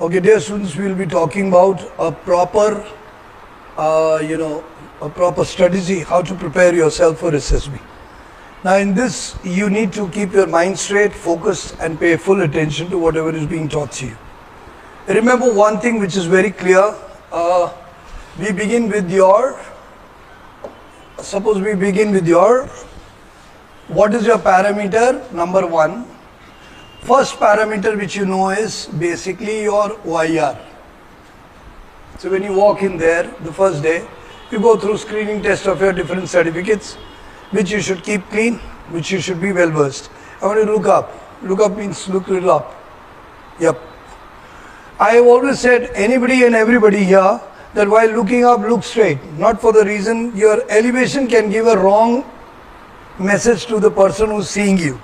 Okay, dear students, we will be talking about a proper, a proper strategy how to prepare yourself for SSB. Now, in this, you need to keep your mind straight, focused, and pay full attention to whatever is being taught to you. Remember one thing which is very clear. We begin with your. Suppose we begin with your. What is your parameter? Number one. First parameter which you know is basically your OIR. So when you walk in there the first day, you go through screening test of your different certificates, which you should keep clean, which you should be well versed. I want you to look up. Look up means look little up. Yep. I have always said anybody and everybody here that while looking up, look straight. Not for the reason your elevation can give a wrong message to the person who's seeing you.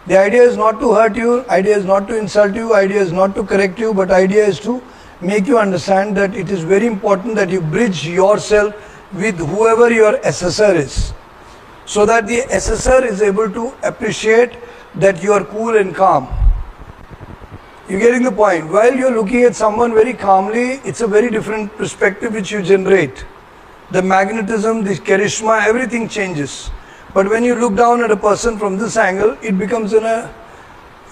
The idea is not to hurt you, idea is not to insult you, idea is not to correct you, but idea is to make you understand that it is very important that you bridge yourself with whoever your assessor is, so that the assessor is able to appreciate that you are cool and calm. You're getting the point. While you're looking at someone very calmly, it's a very different perspective which you generate. The magnetism, the charisma, everything changes. But when you look down at a person from this angle, it becomes in a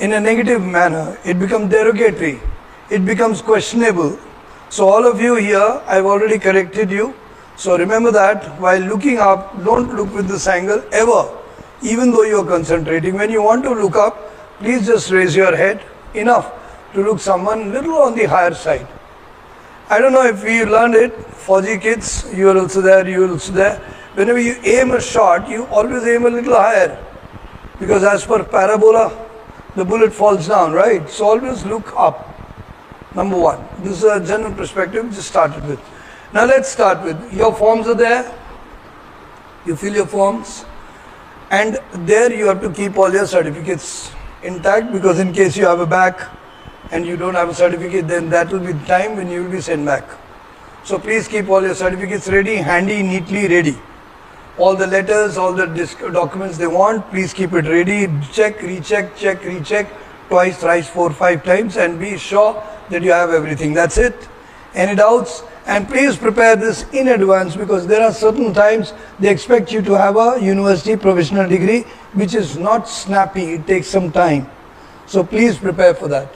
negative manner. It becomes derogatory. It becomes questionable. So all of you here, I've already corrected you. So remember that while looking up, don't look with this angle ever, even though you're concentrating. When you want to look up, please just raise your head enough to look someone little on the higher side. I don't know if we learned it, Fauji kids, you are also there, you are also there. Whenever you aim a shot, you always aim a little higher, because as per parabola, the bullet falls down, right? So always look up. Number one. This is a general perspective we just started with. Now let's start with your forms are there. You fill your forms, and there you have to keep all your certificates intact, because in case you have a back and you don't have a certificate, then that will be the time when you will be sent back. So please keep all your certificates ready, handy, neatly ready. All the letters, all the documents they want, please keep it ready. Check, recheck, twice, thrice, 4, 5 times, and be sure that you have everything. That's it. Any doubts? And please prepare this in advance, because there are certain times they expect you to have a university professional degree, which is not snappy. It takes some time. So please prepare for that.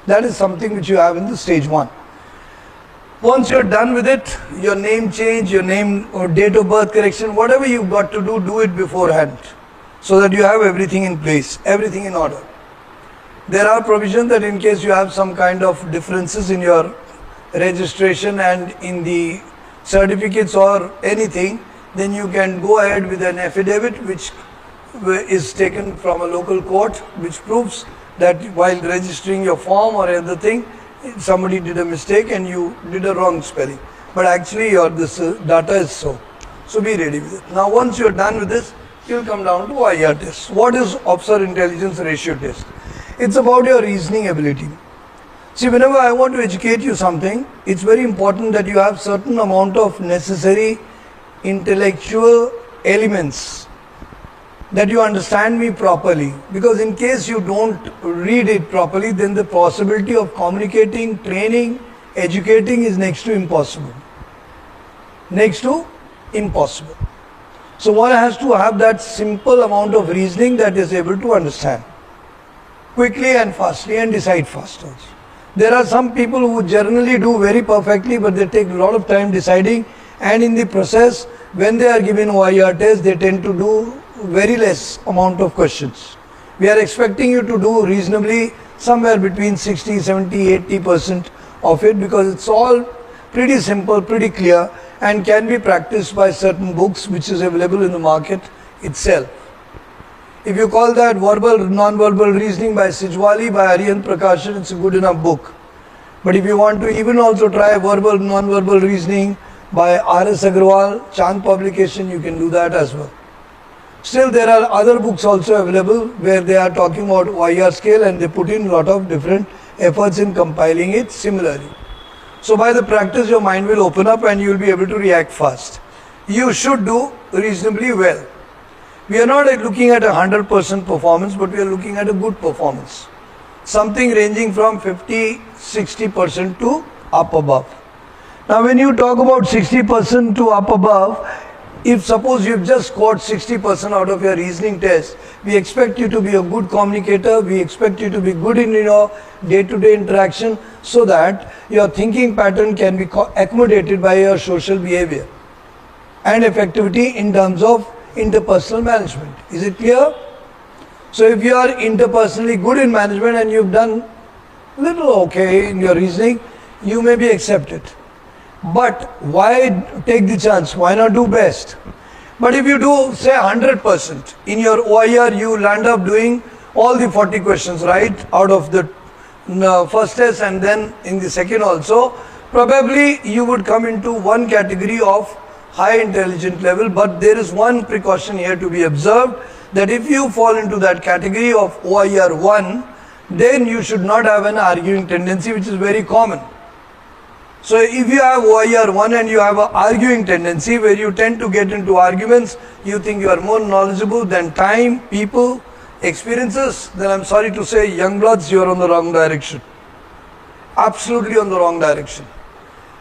That is something which you have in the stage 1. Once you're done with it, your name change, your name or date of birth correction, whatever you've got to do it beforehand, so that you have everything in place, everything in order. There are provisions that in case you have some kind of differences in your registration and in the certificates or anything, then you can go ahead with an affidavit which is taken from a local court, which proves that while registering your form or other thing, somebody did a mistake and you did a wrong spelling. But actually this data is so. So be ready with it. Now once you're done with this, you'll come down to OIR test. What is Officer Intelligence Ratio test? It's about your reasoning ability. See, whenever I want to educate you something, it's very important that you have certain amount of necessary intellectual elements, that you understand me properly, because in case you don't read it properly, then the possibility of communicating, training, educating is next to impossible. Next to impossible. So one has to have that simple amount of reasoning that is able to understand quickly and fastly and decide fast also. There are some people who generally do very perfectly, but they take a lot of time deciding, and in the process, when they are given OIR test, they tend to do very less amount of questions. We are expecting you to do reasonably somewhere between 60, 70, 80% of it, because it's all pretty simple, pretty clear, and can be practiced by certain books which is available in the market itself. If you call that verbal, non-verbal reasoning by Sijwali, by Aryan Prakashan, it's a good enough book. But if you want to even also try verbal, non-verbal reasoning by R.S. Agarwal, Chand publication, you can do that as well. Still, there are other books also available where they are talking about OIR scale, and they put in a lot of different efforts in compiling it similarly. So by the practice, your mind will open up and you will be able to react fast. You should do reasonably well. We are not looking at 100% performance, but we are looking at a good performance. something ranging from 50-60% to up above. Now when you talk about 60% to up above, if suppose you've just scored 60% out of your reasoning test, we expect you to be a good communicator, we expect you to be good in your day-to-day interaction, so that your thinking pattern can be accommodated by your social behavior and effectivity in terms of interpersonal management. Is it clear? So if you are interpersonally good in management and you've done little okay in your reasoning, you may be accepted. But why take the chance? Why not do best? But if you do say 100%, in your OIR you land up doing all the 40 questions right out of the first test, and then in the second also, probably you would come into one category of high intelligent level. But there is one precaution here to be observed, that if you fall into that category of OIR 1, then you should not have an arguing tendency, which is very common. So if you have OIR 1 and you have an arguing tendency where you tend to get into arguments, you think you are more knowledgeable than time, people, experiences, then I'm sorry to say, young bloods, you are on the wrong direction. Absolutely on the wrong direction.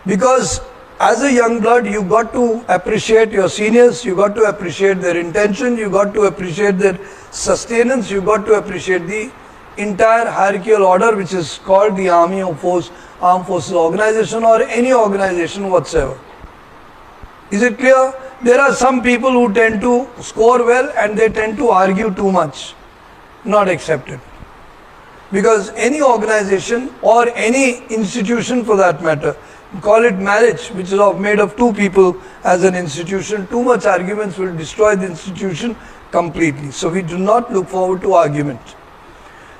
Because as a young blood, you got to appreciate your seniors, you got to appreciate their intention, you got to appreciate their sustenance, you got to appreciate the entire hierarchical order, which is called the armed forces organization or any organization whatsoever. Is it clear? There are some people who tend to score well and they tend to argue too much. Not accepted. Because any organization or any institution for that matter, call it marriage, which is made of two people as an institution, too much arguments will destroy the institution completely. So we do not look forward to argument.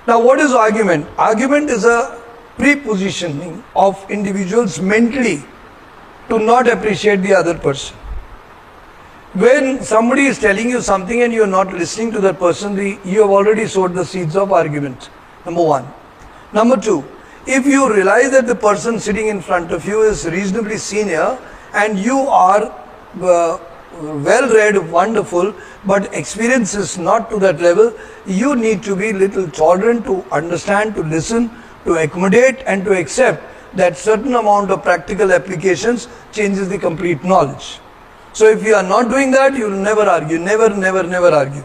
Now what is argument? Argument is a prepositioning of individuals mentally to not appreciate the other person. When somebody is telling you something and you are not listening to that person, you have already sowed the seeds of argument. Number one. Number two, if you realize that the person sitting in front of you is reasonably senior and you are well read, wonderful, but experience is not to that level, you need to be little tolerant to understand, to listen, to accommodate and to accept that certain amount of practical applications changes the complete knowledge. So if you are not doing that, you will never argue, never argue.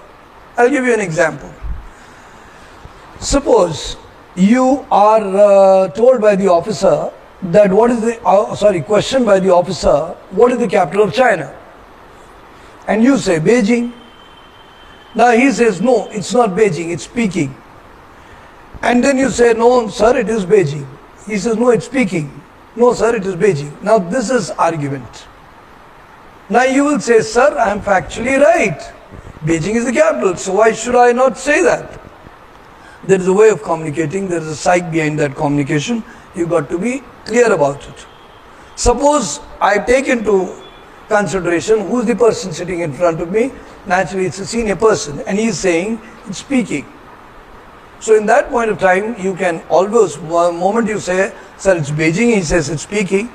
I'll give you an example. Suppose you are told by the officer that questioned by the officer, what is the capital of China? And you say Beijing. Now he says, no, it's not Beijing, it's Peking. And then you say, no, sir, it is Beijing. He says, no, it's Peking. No, sir, it is Beijing. Now this is argument. Now you will say, sir, I am factually right. Beijing is the capital, so why should I not say that? There is a way of communicating, there is a psyche behind that communication. You got to be clear about it. Suppose I take into consideration who is the person sitting in front of me. Naturally, it's a senior person, and he is saying it's speaking. So in that point of time, you can always, one moment you say, sir, it's Beijing, he says it's Peking.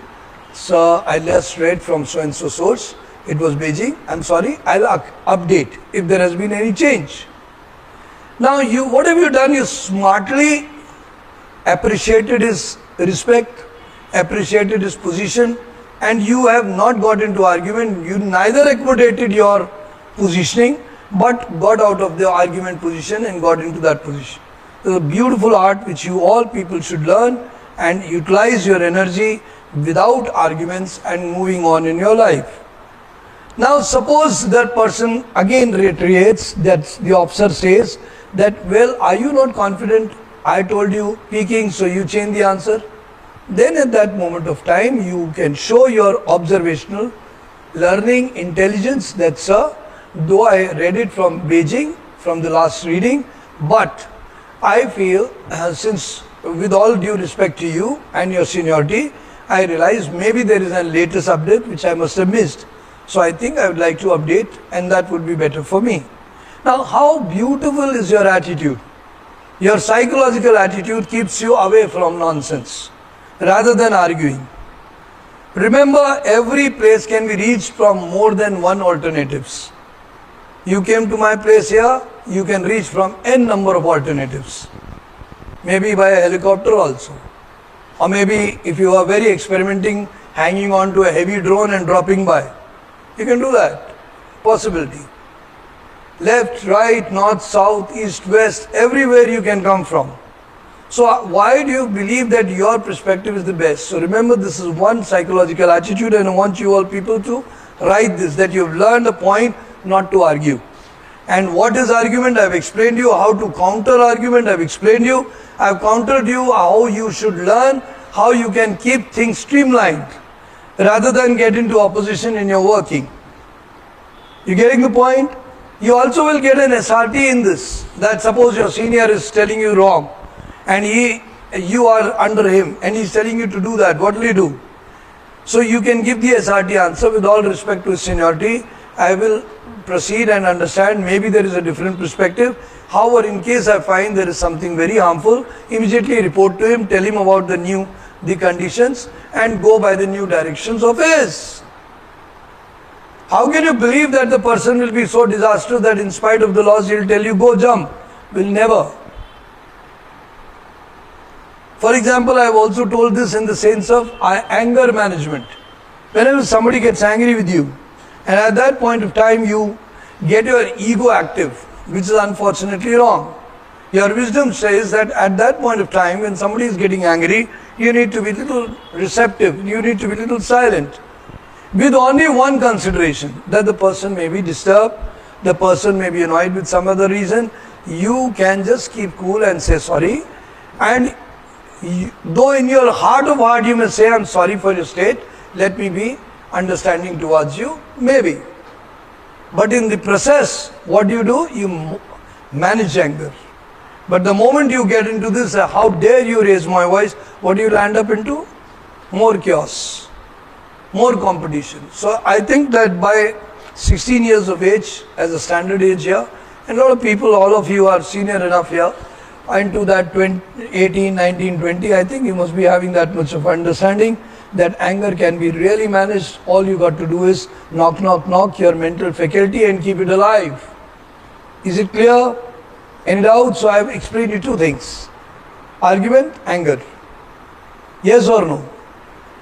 So I last read from so and so source, it was Beijing. I'm sorry, I'll update if there has been any change. Now what have you done? You smartly appreciated his respect, appreciated his position, and you have not got into argument. You neither accommodated your positioning, but got out of the argument position and got into that position. It's a beautiful art which you all people should learn and utilize your energy without arguments and moving on in your life. Now suppose that person again reiterates, that the officer says that, well, are you not confident? I told you Peking, so you change the answer. Then at that moment of time, you can show your observational learning intelligence that, sir, though I read it from Beijing, from the last reading, but I feel, since with all due respect to you and your seniority, I realize maybe there is a latest update which I must have missed. So I think I would like to update, and that would be better for me. Now, how beautiful is your attitude? Your psychological attitude keeps you away from nonsense rather than arguing. Remember, every place can be reached from more than one alternatives. You came to my place here, you can reach from n number of alternatives. maybe by a helicopter also. Or maybe if you are very experimenting, hanging on to a heavy drone and dropping by. You can do that. Possibility. Left, right, north, south, east, west, everywhere you can come from. So why do you believe that your perspective is the best? So remember, this is one psychological attitude, and I want you all people to write this, that you've learned a point not to argue. And what is argument? I've explained you how to counter argument. I've explained you. I've countered you how you should learn, how you can keep things streamlined rather than get into opposition in your working. You getting the point? You also will get an SRT in this, that suppose your senior is telling you wrong and you are under him and he's telling you to do that. What will you do? So you can give the SRT answer with all respect to his seniority. I will proceed and understand, maybe there is a different perspective. However, in case I find there is something very harmful, immediately report to him, tell him about the conditions and go by the new directions of his. How can you believe that the person will be so disastrous that in spite of the laws he will tell you go jump? Will never. For example, I have also told this in the sense of anger management. Whenever somebody gets angry with you, and at that point of time you get your ego active, which is unfortunately wrong. Your wisdom says that at that point of time when somebody is getting angry, you need to be a little receptive, you need to be a little silent. With only one consideration, that the person may be disturbed, the person may be annoyed with some other reason, you can just keep cool and say sorry. And though in your heart of heart you may say, I'm sorry for your state, let me be understanding towards you, maybe. But in the process, what do? You manage anger. But the moment you get into this, how dare you raise my voice, what do you land up into? More chaos, more competition. So I think that by 16 years of age, as a standard age here, and a lot of people, all of you are senior enough here, into that 18, 19, 20, I think you must be having that much of understanding that anger can be really managed. All you got to do is knock your mental faculty and keep it alive. Is it clear? Any doubt? So I have explained you two things. Argument, anger. Yes or no?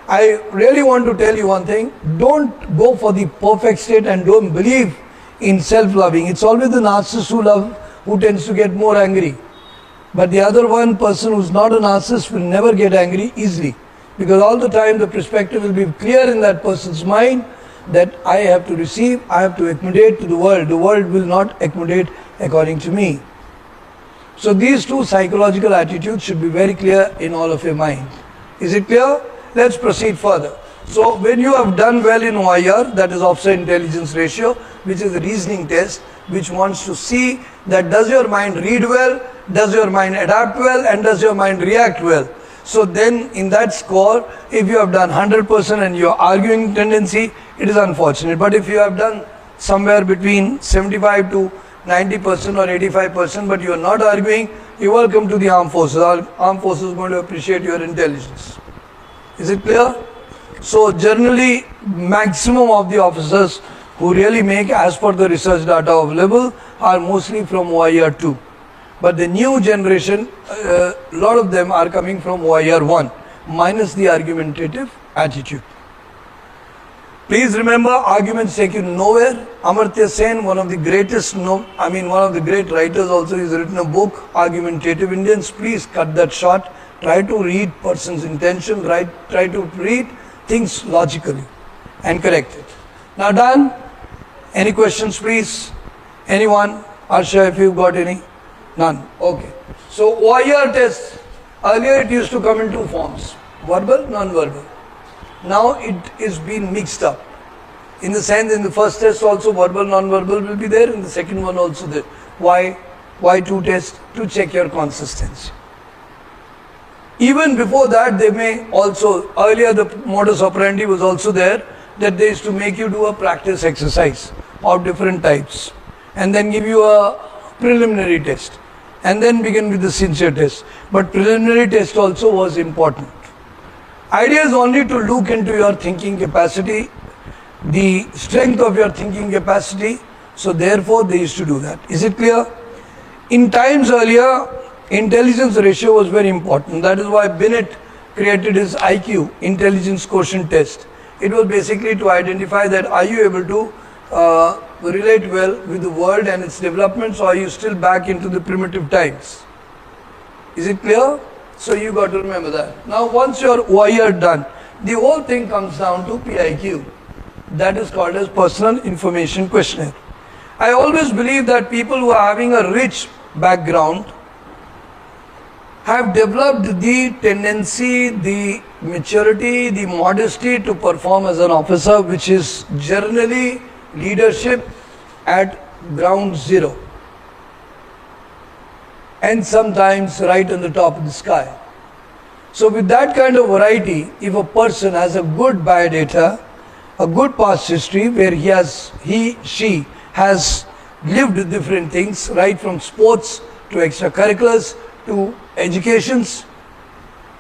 I really want to tell you one thing. Don't go for the perfect state and don't believe in self-loving. It's always the narcissist who tends to get more angry. But the other one person who's not a narcissist will never get angry easily. Because all the time the perspective will be clear in that person's mind that I have to receive, I have to accommodate to the world. The world will not accommodate according to me. So these two psychological attitudes should be very clear in all of your mind. Is it clear? Let's proceed further. So when you have done well in OIR, that is Officer Intelligence Ratio, which is a reasoning test, which wants to see that does your mind read well, does your mind adapt well, and does your mind react well. So then in that score, if you have done 100% and your arguing tendency, it is unfortunate. But if you have done somewhere between 75 to 90% or 85%, but you are not arguing, you are welcome to the armed forces. Our armed forces are going to appreciate your intelligence. Is it clear? So generally, maximum of the officers who really make as per the research data available are mostly from OIR 2. But the new generation, a lot of them are coming from OIR 1, minus the argumentative attitude. Please remember, arguments take you nowhere. Amartya Sen, one of the greatest, one of the great writers also, has written a book, Argumentative Indians. Please cut that short. Try to read person's intention, try to read things logically and correct it. Now done? Any questions please? Anyone? Arsha, if you've got any? None. Okay. So OIR test, earlier it used to come in two forms, verbal, non-verbal. Now it is being mixed up. In the sense, in the first test also verbal, non-verbal will be there, in the second one also there. Why? Why two tests? To check your consistency. Even before that, they may also, earlier the modus operandi was also there, that they used to make you do a practice exercise of different types and then give you a preliminary test and then begin with the sincere test. But preliminary test also was important. Idea is only to look into your thinking capacity, the strength of your thinking capacity. So therefore they used to do that. Is it clear? In times earlier, intelligence ratio was very important. That is why Binet created his IQ, intelligence quotient test. It was basically to identify that are you able to relate well with the world and its developments, or are you still back into the primitive times? Is it clear? So you got to remember that. Now once your OIR done, the whole thing comes down to PIQ. That is called as Personal Information Questionnaire. I always believe that people who are having a rich background have developed the tendency, the maturity, the modesty to perform as an officer, which is generally leadership at ground zero and sometimes right on the top of the sky. So with that kind of variety, if a person has a good biodata, a good past history where she has lived with different things, right from sports to extracurriculars to educations,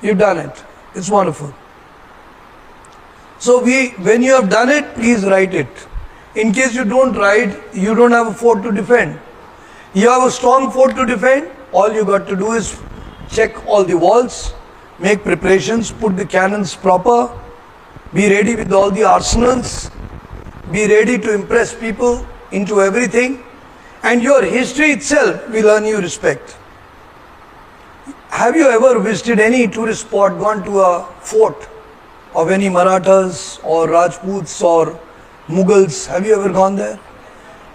you've done it. It's wonderful. So when you have done it, please write it. In case you don't write, you don't have a fort to defend. You have a strong fort to defend, all you got to do is check all the walls, make preparations, put the cannons proper, be ready with all the arsenals, be ready to impress people into everything, and your history itself will earn you respect. Have you ever visited any tourist spot, gone to a fort of any Marathas or Rajputs or Mughals? Have you ever gone there?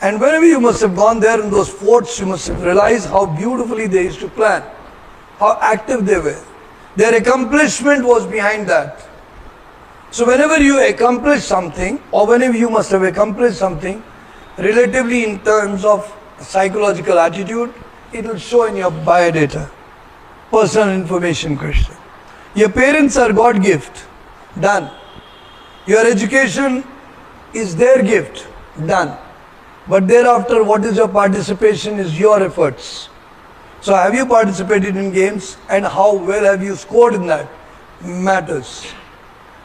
And whenever you must have gone there in those forts, you must have realized how beautifully they used to plan, how active they were. Their accomplishment was behind that. So whenever you accomplish something, or whenever you must have accomplished something, relatively in terms of psychological attitude, it will show in your biodata. Personal information question. Your parents are God gift. Done. Your education is their gift. Done. But thereafter, what is your participation is your efforts. So have you participated in games, and how well have you scored in that? Matters.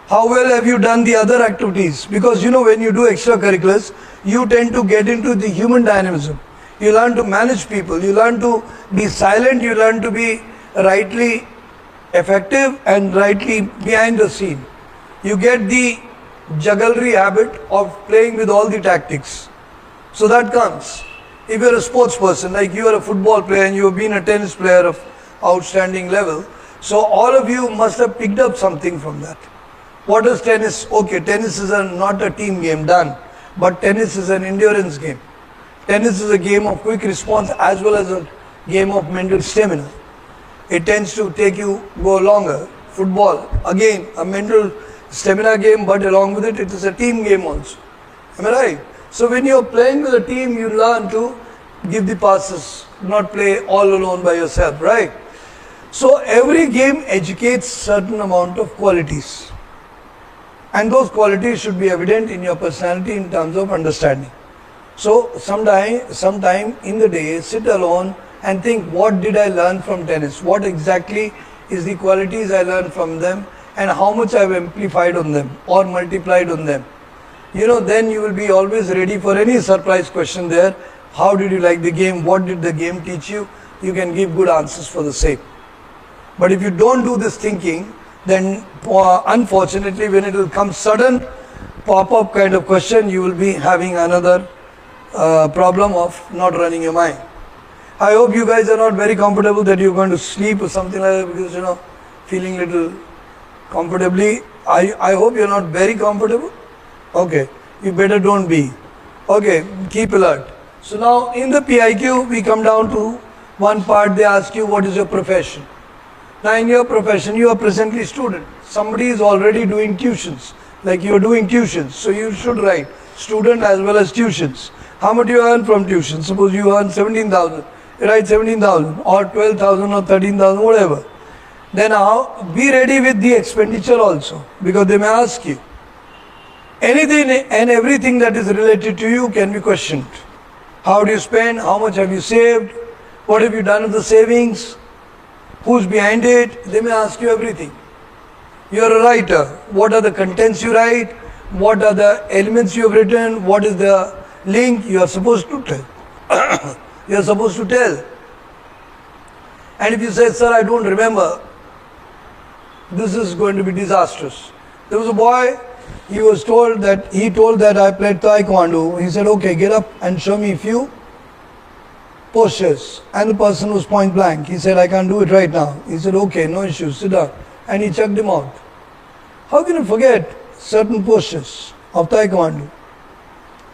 How well have you done the other activities? Because when you do extracurriculars, you tend to get into the human dynamism. You learn to manage people. You learn to be silent. You learn to be rightly effective and rightly behind the scene. You get the jugglery habit of playing with all the tactics. So that comes. If you're a sports person, like you are a football player and you have been a tennis player of outstanding level, so all of you must have picked up something from that. What is tennis? Okay, tennis is not a team game, done. But tennis is an endurance game. Tennis is a game of quick response as well as a game of mental stamina. It tends to go longer. Football, again, a mental stamina game, but along with it, it is a team game also. Am I right? So when you are playing with a team, you learn to give the passes, not play all alone by yourself, right? So every game educates certain amount of qualities. And those qualities should be evident in your personality in terms of understanding. So sometime in the day, sit alone and think, what did I learn from tennis? What exactly is the qualities I learned from them, and how much I have amplified on them or multiplied on them? Then you will be always ready for any surprise question there. How did you like the game? What did the game teach you? You can give good answers for the same. But if you don't do this thinking, then unfortunately when it will come sudden pop-up kind of question, you will be having another problem of not running your mind. I hope you guys are not very comfortable that you're going to sleep or something like that, because feeling little comfortably. I hope you're not very comfortable. Okay, you better don't be. Okay, keep alert. So now in the PIQ we come down to one part. They ask you, what is your profession? Now in your profession, you are presently student. Somebody is already doing tuitions, like you are doing tuitions. So you should write student as well as tuitions. How much you earn from tuition? Suppose you earn 17,000. You write 17,000 or 12,000 or 13,000, whatever. Then now be ready with the expenditure also, because they may ask you. Anything and everything that is related to you can be questioned. How do you spend? How much have you saved? What have you done with the savings? Who's behind it? They may ask you everything. You are a writer. What are the contents you write? What are the elements you have written? What is the link you are supposed to tell? You are supposed to tell. And if you say, sir, I don't remember, this is going to be disastrous. There was a boy, he told that I played taekwondo. He said, okay, get up and show me a few postures. And the person was point blank. He said, I can't do it right now. He said, okay, no issues, sit down. And he chucked him out. How can you forget certain postures of taekwondo?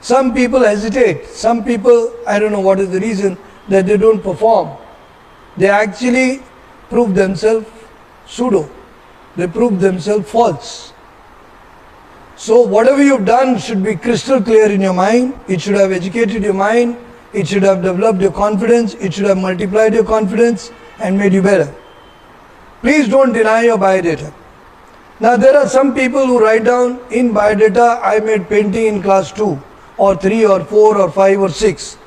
Some people hesitate. Some people, I don't know what is the reason, that they don't perform. They actually prove themselves pseudo. They prove themselves false. So whatever you've done should be crystal clear in your mind. It should have educated your mind. It should have developed your confidence. It should have multiplied your confidence and made you better. Please don't deny your biodata. Now there are some people who write down in biodata, I made painting in class 2 or 3 or 4 or 5 or 6.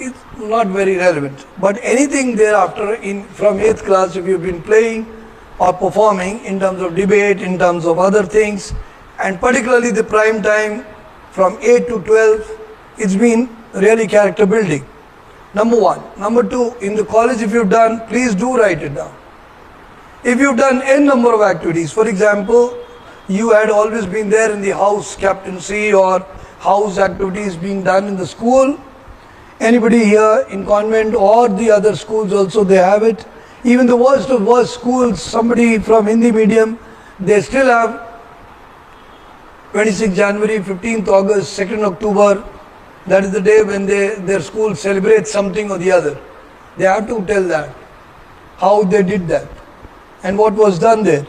It's not very relevant. But anything thereafter from 8th class, if you've been playing or performing in terms of debate, in terms of other things, and particularly the prime time from 8 to 12, it's been really character building. Number one. Number two, in the college if you've done, please do write it down. If you've done n number of activities, for example, you had always been there in the house captaincy or house activities being done in the school. Anybody here in convent or the other schools also, they have it. Even the worst of worst schools, somebody from Hindi medium, they still have 26th January, 15th August, 2nd October. That is the day when their school celebrates something or the other. They have to tell that, how they did that and what was done there.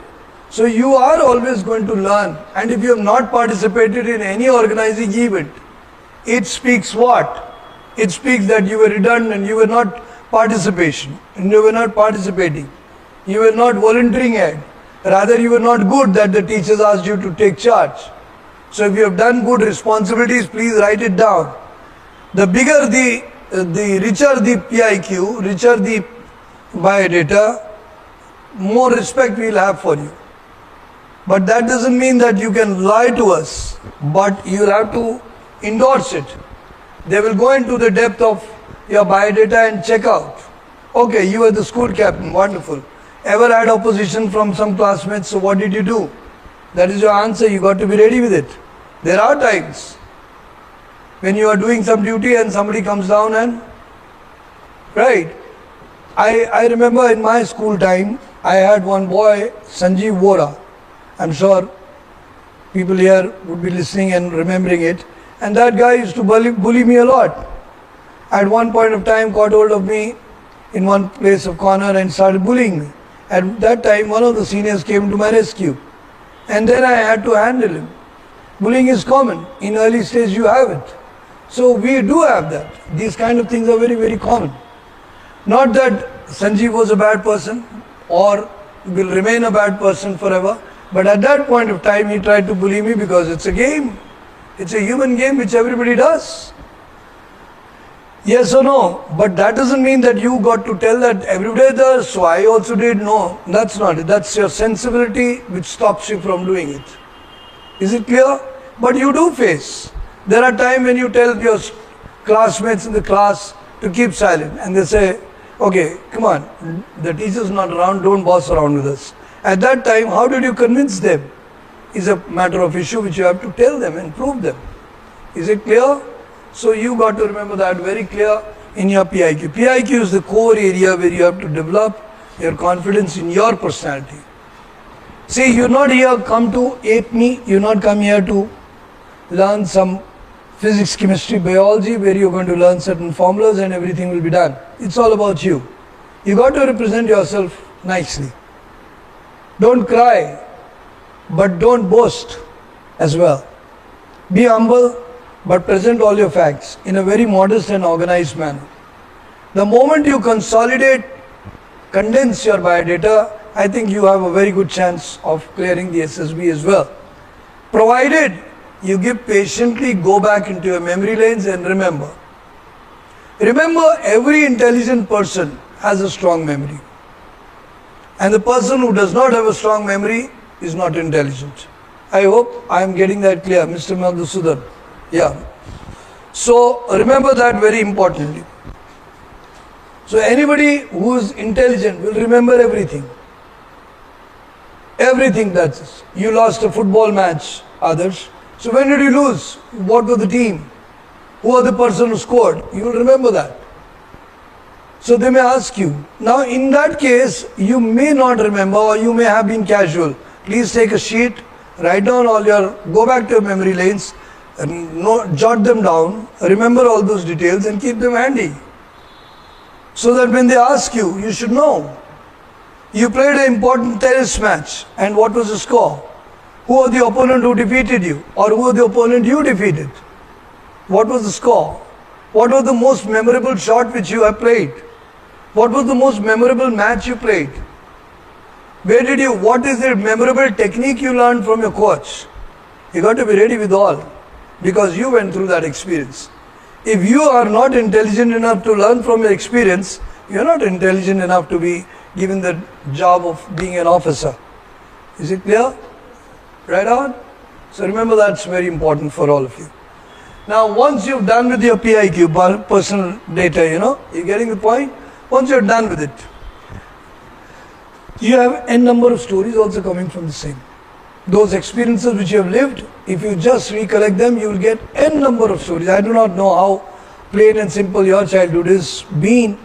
So you are always going to learn, and if you have not participated in any organizing event, it speaks what? It speaks that you were redundant, you were not participating, you were not volunteering it. Rather you were not good that the teachers asked you to take charge. So if you have done good responsibilities, please write it down. The bigger the richer the PIQ, richer the biodata, more respect we will have for you. But that doesn't mean that you can lie to us, but you will have to endorse it. They will go into the depth of your biodata and check out. Okay, you are the school captain, wonderful. Ever had opposition from some classmates, so what did you do? That is your answer, you got to be ready with it. There are times when you are doing some duty and somebody comes down and, right. I remember in my school time, I had one boy, Sanjeev Vora. I'm sure people here would be listening and remembering it. And that guy used to bully me a lot. At one point of time, caught hold of me in one place of corner and started bullying me. At that time, one of the seniors came to my rescue. And then I had to handle him. Bullying is common. In early stage, you have it. So we do have that. These kind of things are very, very common. Not that Sanjeev was a bad person or will remain a bad person forever. But at that point of time, he tried to bully me because it's a game. It's a human game which everybody does. Yes or no? But that doesn't mean that you got to tell that everybody does, so I also did. No, that's not it. That's your sensibility which stops you from doing it. Is it clear? But you do face. There are times when you tell your classmates in the class to keep silent and they say, okay, come on, the teacher's not around, don't boss around with us. At that time, how did you convince them? Is a matter of issue which you have to tell them and prove them. Is it clear? So you got to remember that very clear in your PIQ. PIQ is the core area where you have to develop your confidence in your personality. See, you're not here come to ape me, you're not come here to learn some physics, chemistry, biology where you're going to learn certain formulas and everything will be done. It's all about you. You got to represent yourself nicely. Don't cry, but don't boast as well. Be humble, but present all your facts in a very modest and organized manner. The moment you consolidate, condense your biodata, I think you have a very good chance of clearing the SSB as well. Provided you give patiently, go back into your memory lanes and remember. Remember, every intelligent person has a strong memory. And the person who does not have a strong memory is not intelligent. I hope I am getting that clear, Mr. Madhusudan. Yeah. So remember that very importantly. So anybody who is intelligent will remember everything. Everything that's you lost a football match, others. So when did you lose? What was the team? Who was the person who scored? You will remember that. So they may ask you. Now in that case, you may not remember or you may have been casual. Please take a sheet, write down all your, go back to your memory lanes, and jot them down, remember all those details and keep them handy. So that when they ask you, you should know. You played an important tennis match and what was the score? Who was the opponent who defeated you? Or who was the opponent you defeated? What was the score? What was the most memorable shot which you have played? What was the most memorable match you played? What is the memorable technique you learned from your coach? You got to be ready with all because you went through that experience. If you are not intelligent enough to learn from your experience, you are not intelligent enough to be given the job of being an officer. Is it clear? Right on? So remember that's very important for all of you. Now once you've done with your PIQ, personal data, you're getting the point? Once you're done with it, you have n number of stories also coming from the same. Those experiences which you have lived, if you just recollect them, you will get n number of stories. I do not know how plain and simple your childhood is been.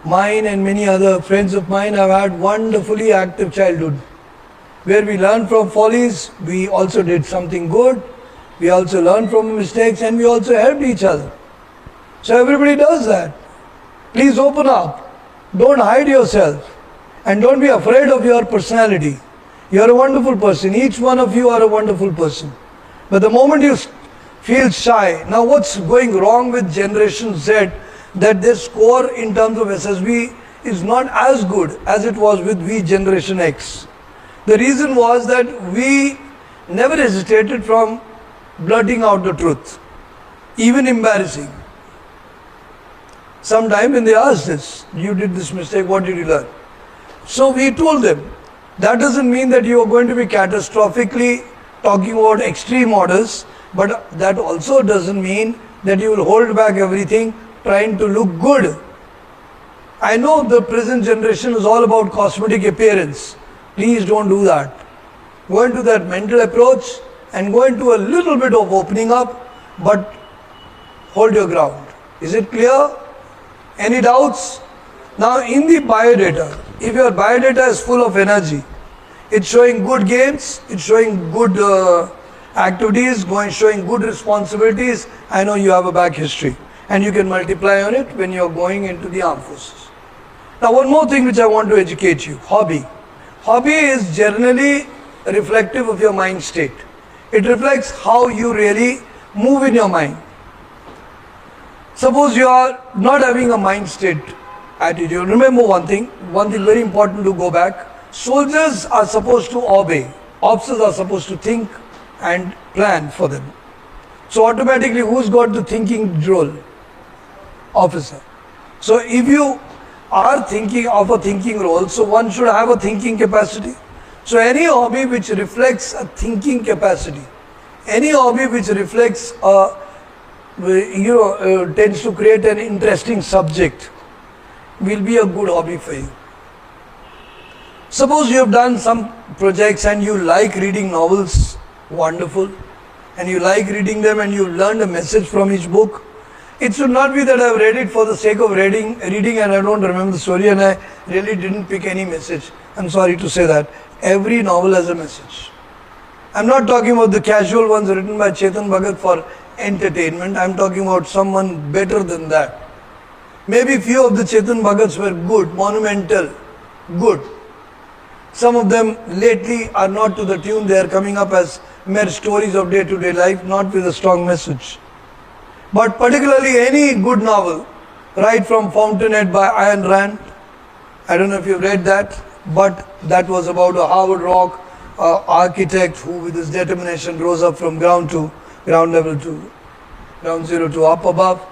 Mine and many other friends of mine have had wonderfully active childhood, where we learned from follies, we also did something good, we also learned from mistakes and we also helped each other. So everybody does that. Please open up. Don't hide yourself. And don't be afraid of your personality. You are a wonderful person. Each one of you are a wonderful person. But the moment you feel shy, now what's going wrong with Generation Z, that their score in terms of SSB is not as good as it was with we Generation X. The reason was that we never hesitated from blurting out the truth, even embarrassing. Sometime when they asked us, you did this mistake, what did you learn? So we told them, that doesn't mean that you are going to be catastrophically talking about extreme orders, but that also doesn't mean that you will hold back everything trying to look good. I know the present generation is all about cosmetic appearance. Please don't do that. Go into that mental approach and go into a little bit of opening up, but hold your ground. Is it clear? Any doubts? Now in the biodata, if your biodata is full of energy, it's showing good games, it's showing good activities, showing good responsibilities, I know you have a back history and you can multiply on it when you're going into the armed forces. Now one more thing which I want to educate you, hobby. Hobby is generally reflective of your mind state. It reflects how you really move in your mind. Suppose you are not having a mind state attitude. Remember one thing very important to go back. Soldiers are supposed to obey. Officers are supposed to think and plan for them. So automatically who's got the thinking role? Officer. So if you are thinking of a thinking role, so one should have a thinking capacity. So any hobby which reflects a thinking capacity, any hobby which reflects tends to create an interesting subject will be a good hobby for you. Suppose you have done some projects and you like reading novels, wonderful, and you like reading them and you learned a message from each book. It should not be that I have read it for the sake of reading and I don't remember the story and I really didn't pick any message. I'm sorry to say that. Every novel has a message. I'm not talking about the casual ones written by Chetan Bhagat for entertainment. I'm talking about someone better than that. Maybe few of the Chetan Bhagats were good, monumental, good. Some of them lately are not to the tune. They are coming up as mere stories of day-to-day life, not with a strong message. But particularly any good novel, right from Fountainhead by Ayn Rand, I don't know if you've read that, but that was about a Harvard Rock architect who with his determination rose up from ground level to ground zero to up above.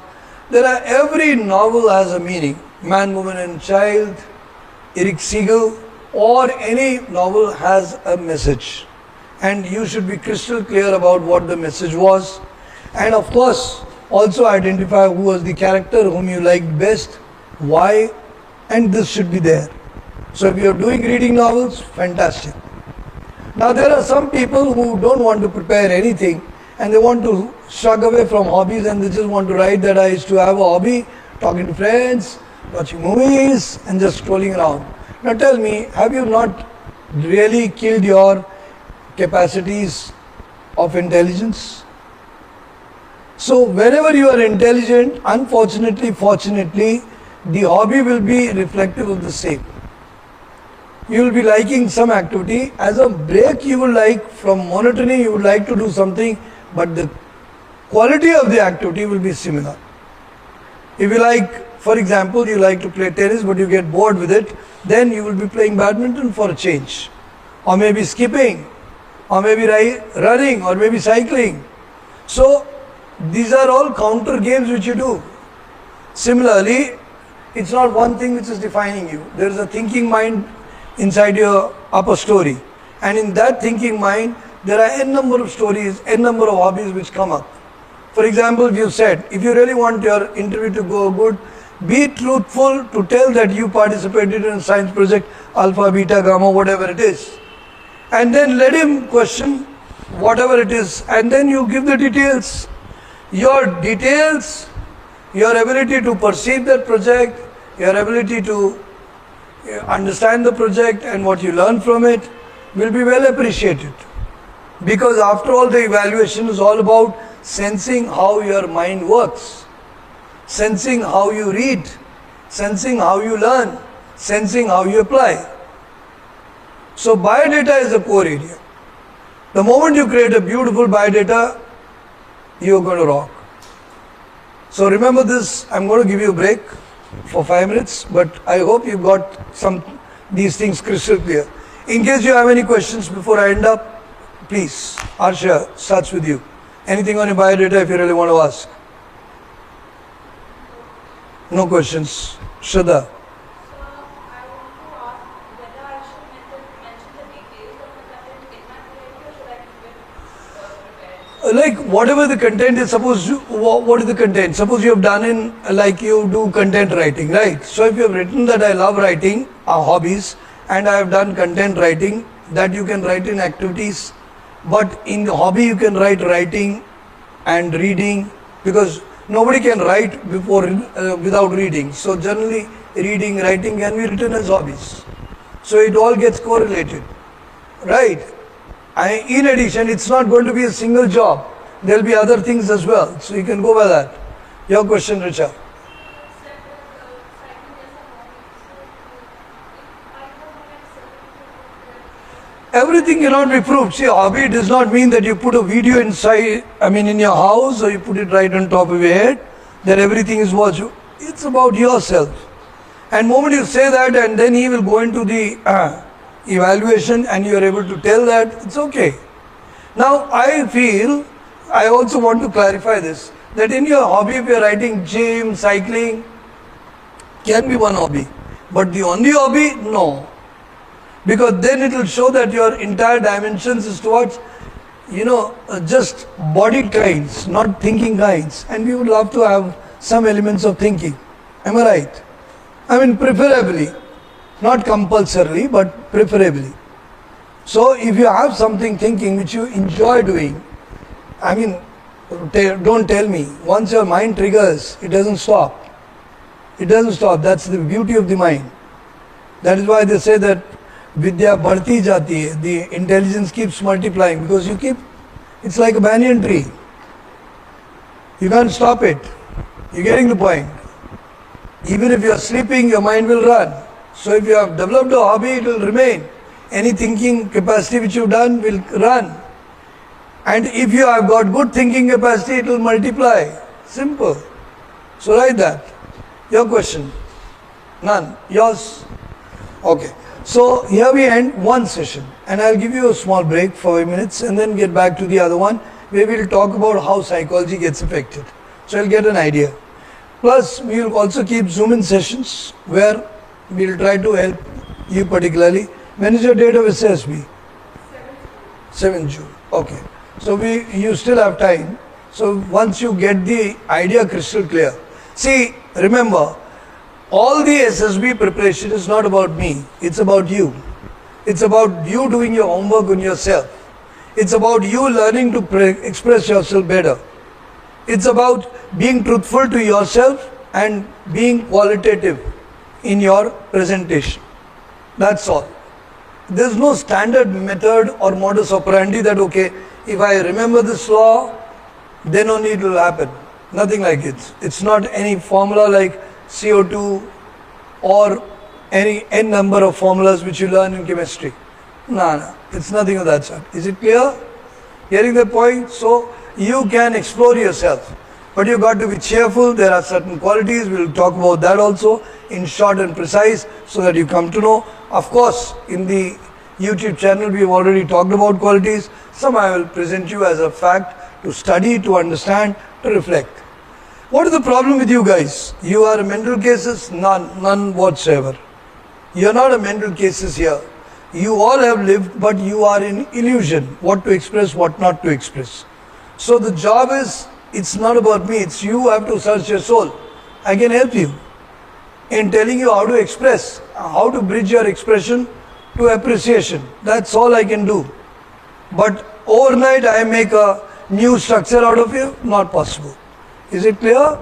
Every novel has a meaning. Man, Woman and Child, Eric Siegel, or any novel has a message. And you should be crystal clear about what the message was. And of course, also identify who was the character whom you liked best, why, and this should be there. So if you are doing reading novels, fantastic. Now there are some people who don't want to prepare anything and they want to shrug away from hobbies and they just want to write that I used to have a hobby, talking to friends, watching movies and just scrolling around. Now tell me, have you not really killed your capacities of intelligence? So wherever you are intelligent, unfortunately, fortunately, the hobby will be reflective of the same. You will be liking some activity. As a break, you will like from monotony, you would like to do something, but the quality of the activity will be similar. If you like, for example, you like to play tennis, but you get bored with it, then you will be playing badminton for a change, or maybe skipping, or maybe running, or maybe cycling. So these are all counter games which you do. Similarly, it's not one thing which is defining you. There is a thinking mind inside your upper story, and in that thinking mind there are n number of stories, n number of hobbies which come up. For example, if you said, if you really want your interview to go good, be truthful to tell that you participated in a science project, alpha, beta, gamma, whatever it is, and then let him question whatever it is, and then you give the details. Your details, your ability to perceive that project, your ability to understand the project and what you learn from it will be well appreciated, because after all the evaluation is all about sensing how your mind works, sensing how you read, sensing how you learn, sensing how you apply. So biodata is a core area. The moment you create a beautiful biodata, you're going to rock. So remember this, I'm going to give you a break for 5 minutes, but I hope you've got these things crystal clear. In case you have any questions before I end up, please, Arsha starts with you. Anything on your biodata if you really want to ask? No questions. Shraddha. Like whatever the content is, suppose what is the content? Suppose you have done in, like you do content writing, right? So if you have written that I love writing, hobbies, and I have done content writing, that you can write in activities, but in the hobby you can write writing and reading, because nobody can write before without reading. So generally reading, writing can be written as hobbies. So it all gets correlated, right? In addition, it's not going to be a single job. There will be other things as well. So you can go by that. Your question, Richa. Everything cannot be proved. See, hobby does not mean that you put a video inside, in your house, or you put it right on top of your head, that everything is watched. It's about yourself. And moment you say that, and then he will go into the evaluation and you are able to tell that, it's okay. Now I feel, I also want to clarify this, that in your hobby, if you are writing gym, cycling, can be one hobby, but the only hobby, no, because then it will show that your entire dimensions is towards, just body kinds, not thinking kinds, and we would love to have some elements of thinking. Am I right? Preferably. Not compulsorily, but preferably. So if you have something thinking which you enjoy doing, don't tell me, once your mind triggers, it doesn't stop. It doesn't stop. That's the beauty of the mind. That is why they say that Vidya बढ़ती जाती है, the intelligence keeps multiplying, because it's like a banyan tree. You can't stop it. You're getting the point. Even if you are sleeping, your mind will run. So if you have developed a hobby, it will remain. Any thinking capacity which you've done will run. And if you have got good thinking capacity, it will multiply. Simple. So write that. Your question? None. Yours? Okay. So here we end one session, and I'll give you a small break for 5 minutes and then get back to the other one, where we'll talk about how psychology gets affected. So you'll get an idea. Plus, we will also keep Zoom-in sessions where we'll try to help you particularly. When is your date of SSB? 7th June. Okay. So you still have time. So once you get the idea crystal clear. See, remember, All the SSB preparation is not about me, it's about you. It's about you doing your homework on yourself. It's about you learning to express yourself better. It's about being truthful to yourself and being qualitative in your presentation. That's all. There's no standard method or modus operandi that, okay, if I remember this law, then only it will happen. Nothing like it. It's not any formula like CO2 or any n number of formulas which you learn in chemistry. No, it's nothing of that sort. Is it clear? Hearing the point? So you can explore yourself, but you got to be cheerful. There are certain qualities. We'll talk about that also in short and precise so that you come to know. Of course, in the YouTube channel we have already talked about qualities. Some I will present you as a fact to study, to understand, to reflect. What is the problem with you guys? You are mental cases? None whatsoever. You are not a mental cases here. You all have lived, but you are in illusion, what to express, what not to express. So the job is, it's not about me, it's you have to search your soul. I can help you in telling you how to express, how to bridge your expression to appreciation. That's all I can do. But overnight I make a new structure out of you, not possible. Is it clear?